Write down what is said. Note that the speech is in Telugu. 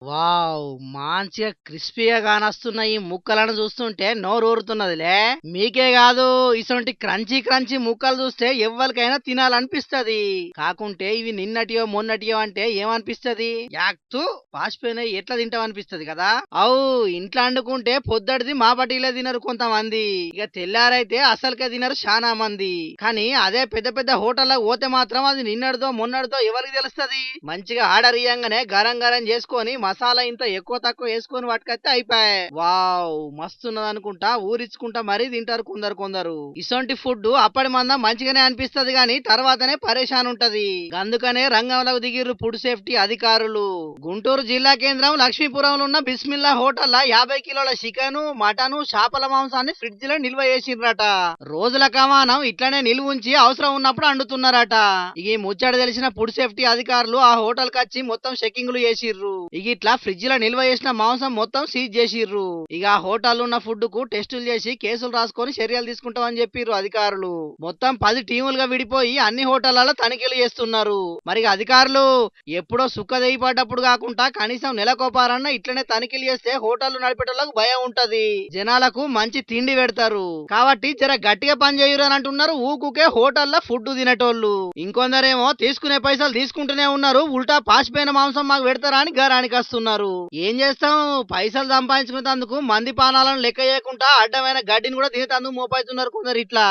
వావ్! మంచిగా క్రిస్పీగా కానొస్తున్న ఈ ముక్కలను చూస్తుంటే నోరూరుతున్నదిలే. మీకే గాదు ఇసొంటి క్రంచీ క్రంచీ ముక్కలు చూస్తే ఎవ్వలికైనా తినాలనిపిస్తది. కాకుంటే ఇవి నిన్నటియో, మొన్నటియో అంటే ఏమనిపిస్తది? యాక్ తు పాసిపోయినయి ఎట్లా తింటామనిపిస్తది కదా! అవు ఇంట్ల అండుకుంటే పొద్దటిది మాపటీలే తినరు కొంతమంది. ఇక తెల్లారైతే అసలుకే తినరు శానా మంది. కానీ అదే పెద్ద పెద్ద హోటళ్ళకు పోతే మాత్రం అది నిన్నటిదో, మొన్నటిదో ఎవరికి తెలుస్తది? మంచిగా ఆర్డర్ ఇయ్యంగానే గరం గరం చేసుకొని మసాలా ఇంత ఎక్కువ తక్కువ వేసుకొని పట్టుకొస్తే అయిపాయే. వావ్ మస్తున్నది అనుకుంటా ఊరిచ్చుకుంటా మరీ తింటారు కొందరు కొందరు. ఇసొంటి ఫుడ్ అప్పటి మందం మంచిగానే అనిపిస్తది గాని తర్వాతనే పరేషాన్ ఉంటది. అందుకనే రంగంలోకి దిగిర్రు ఫుడ్ సేఫ్టీ అధికారులు. గుంటూరు జిల్లా కేంద్రం లక్ష్మీపురంలో ఉన్న బిస్మిల్లా హోటల్ 50 కిలోల చికెన్ మటన్ చేపల మాంసాన్ని ఫ్రిడ్జ్ లో నిల్వ చేసిండ్రట. రోజుల కమానం ఇట్లనే నిల్వుంచి అవసరం ఉన్నప్పుడు అండుతున్నారట. ఇక ఈ ముచ్చట తెలిసిన ఫుడ్ సేఫ్టీ అధికారులు ఆ హోటల్ కచ్చి మొత్తం చెకింగ్లు చేసిర్రు. ఇక ఇట్లా ఫ్రిడ్జ్ లో నిల్వ చేసిన మాంసం మొత్తం సీజ్ చేసిర్రు. ఇక ఆ హోటల్ ఉన్న ఫుడ్ కు టెస్టులు చేసి కేసులు రాసుకొని చర్యలు తీసుకుంటామని చెప్పిర్రు అధికారులు. మొత్తం 10 టీములుగా విడిపోయి అన్ని హోటళ్లలో తనిఖీలు చేస్తున్నారు. మరి అధికారులు ఎప్పుడో సుక్కదెయ్యి పడ్డప్పుడు కాకుండా కనీసం నెలకోపారన్నా ఇట్లనే తనిఖీలు చేస్తే హోటళ్లు నడిపేటోళ్లకు భయం ఉంటది. జనాలకు మంచి తిండి పెడతారు కాబట్టి జర గట్టిగా పని చేయురు అని అంటున్నారు ఊకుకే హోటల్లో ఫుడ్ తినేటోళ్ళు. ఇంకొందరేమో తీసుకునే పైసలు తీసుకుంటూనే ఉన్నారు, ఉల్టా పాసిపోయిన మాంసం మాకు పెడతారా అని గరానికి వస్తున్నారు. ఏం చేస్తాం, పైసలు సంపాదించుకునేందుకు మంది పానాలను లెక్క చేయకుండా అడ్డమైన గడ్డిని కూడా తినేందుకు మోపైతున్నారు కొందరు ఇట్లా.